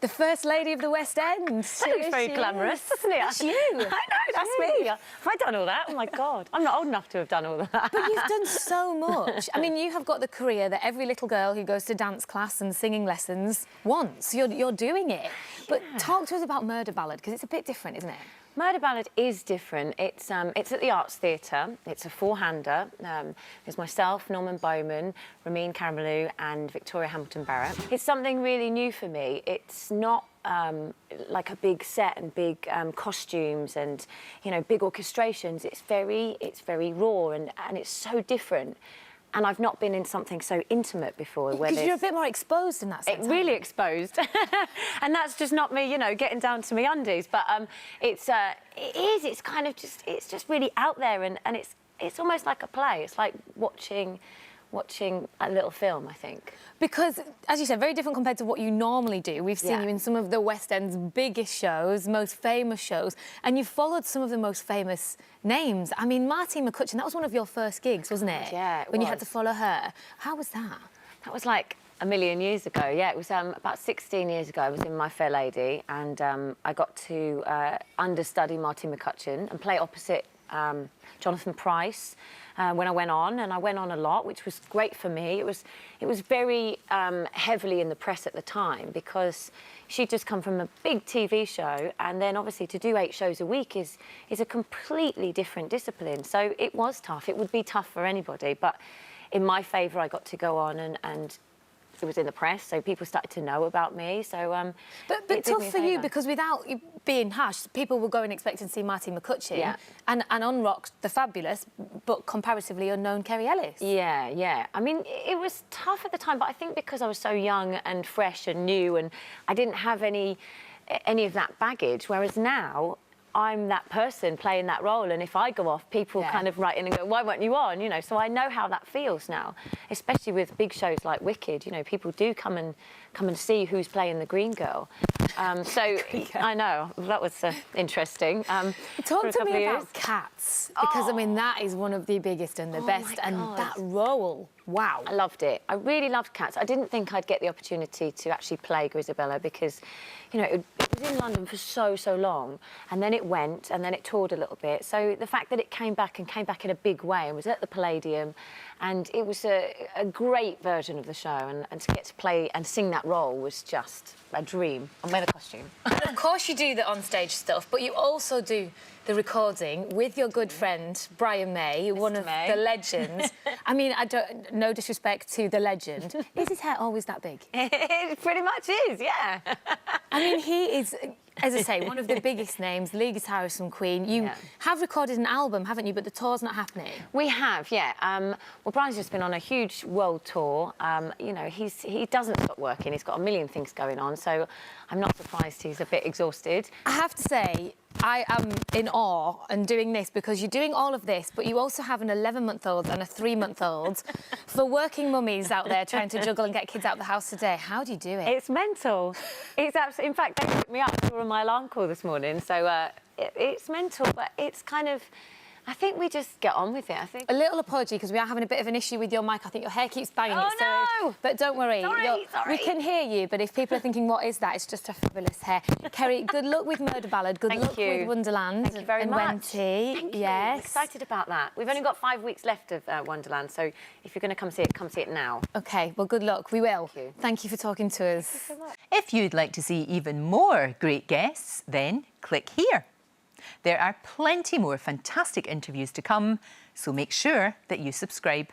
The First Lady of the West End. That looks very glamorous, doesn't it? That's you. I know, that's me. Have I done all that? Oh, my God. I'm not old enough to have done all that. But you've done so much. I mean, you have got the career that every little girl who goes to dance class and singing lessons wants. You're doing it. But talk to us about Murder Ballad, because it's a bit different, isn't it? Murder Ballad is different. It's at the Arts Theatre. It's a four-hander. There's myself, Norman Bowman, Ramin Karimloo and Victoria Hamilton-Barrett. It's something really new for me. It's not like a big set and big costumes and, you know, big orchestrations. It's very raw and it's so different. And I've not been in something so intimate before. Because you're a bit more exposed in that sense. Really exposed. And that's just not me, you know, getting down to me undies. But it's kind of just, it's just really out there and it's almost like a play. It's like watching a little film, I think. Because, as you said, very different compared to what you normally do. We've seen you in some of the West End's biggest shows, most famous shows, and you've followed some of the most famous names. I mean, Martine McCutcheon, that was one of your first gigs, wasn't it? Yeah, it When was. you had to follow her. How was that? That was like a million years ago. Yeah, it was about 16 years ago. I was in My Fair Lady, and I got to understudy Martine McCutcheon and play opposite Jonathan Pryce when I went on, and I went on a lot, which was great for me. It was very heavily in the press at the time because she'd just come from a big TV show, and then obviously to do 8 shows a week is a completely different discipline. So it was tough. It would be tough for anybody, but in my favour, I got to go on and it was in the press, so people started to know about me. So, but tough for you because without you being harsh, people will go and expect to see Martine McCutcheon and on Rock, the fabulous, but comparatively unknown Kerry Ellis. Yeah, yeah. I mean, it was tough at the time, but I think because I was so young and fresh and new, and I didn't have any of that baggage. Whereas now, I'm that person playing that role, and if I go off, people kind of write in and go, "Why weren't you on?" You know, so I know how that feels now, especially with big shows like Wicked. You know, people do come and see who's playing the Green Girl. So I know that was interesting. Talk to me about Cats, because I mean that is one of the biggest and the best, and that role. Wow. I loved it. I really loved Cats. I didn't think I'd get the opportunity to actually play Grisabella because, you know, it was in London for so long, and then it went, and then it toured a little bit. So the fact that it came back in a big way and was at the Palladium, and it was a great version of the show, and to get to play and sing that role was just a dream. I wear the costume. Of course you do the onstage stuff, but you also do the recording with your good friend Brian May, one of the legends. I mean, no disrespect to the legend. Is his hair always that big? It pretty much is, yeah. I mean, he is, as I say, one of the biggest names, lead guitarist from Queen. You have recorded an album, haven't you? But the tour's not happening. We have, yeah. Well, Brian's just been on a huge world tour. You know, he doesn't stop working. He's got a million things going on, so I'm not surprised he's a bit exhausted. I have to say, I am in awe and doing this because you're doing all of this, but you also have an 11-month-old and a 3-month-old. For working mummies out there trying to juggle and get kids out of the house today, how do you do it? It's mental. It's absolutely... In fact, they picked me up during my alarm call this morning, so it's mental, but it's kind of... I think we just get on with it, I think. A little apology, because we are having a bit of an issue with your mic. I think your hair keeps banging. Oh, no! But don't worry. Sorry. We can hear you, but if people are thinking, what is that? It's just a fabulous hair. Kerry, good luck with Murder Ballad. Good luck with Wonderland. Thank you very much. Thank you. Yes. I'm excited about that. We've only got 5 weeks left of Wonderland, so if you're going to come see it now. OK, well, good luck. We will. Thank you. Thank you for talking to us. Thank you so much. If you'd like to see even more great guests, then click here. There are plenty more fantastic interviews to come, so make sure that you subscribe.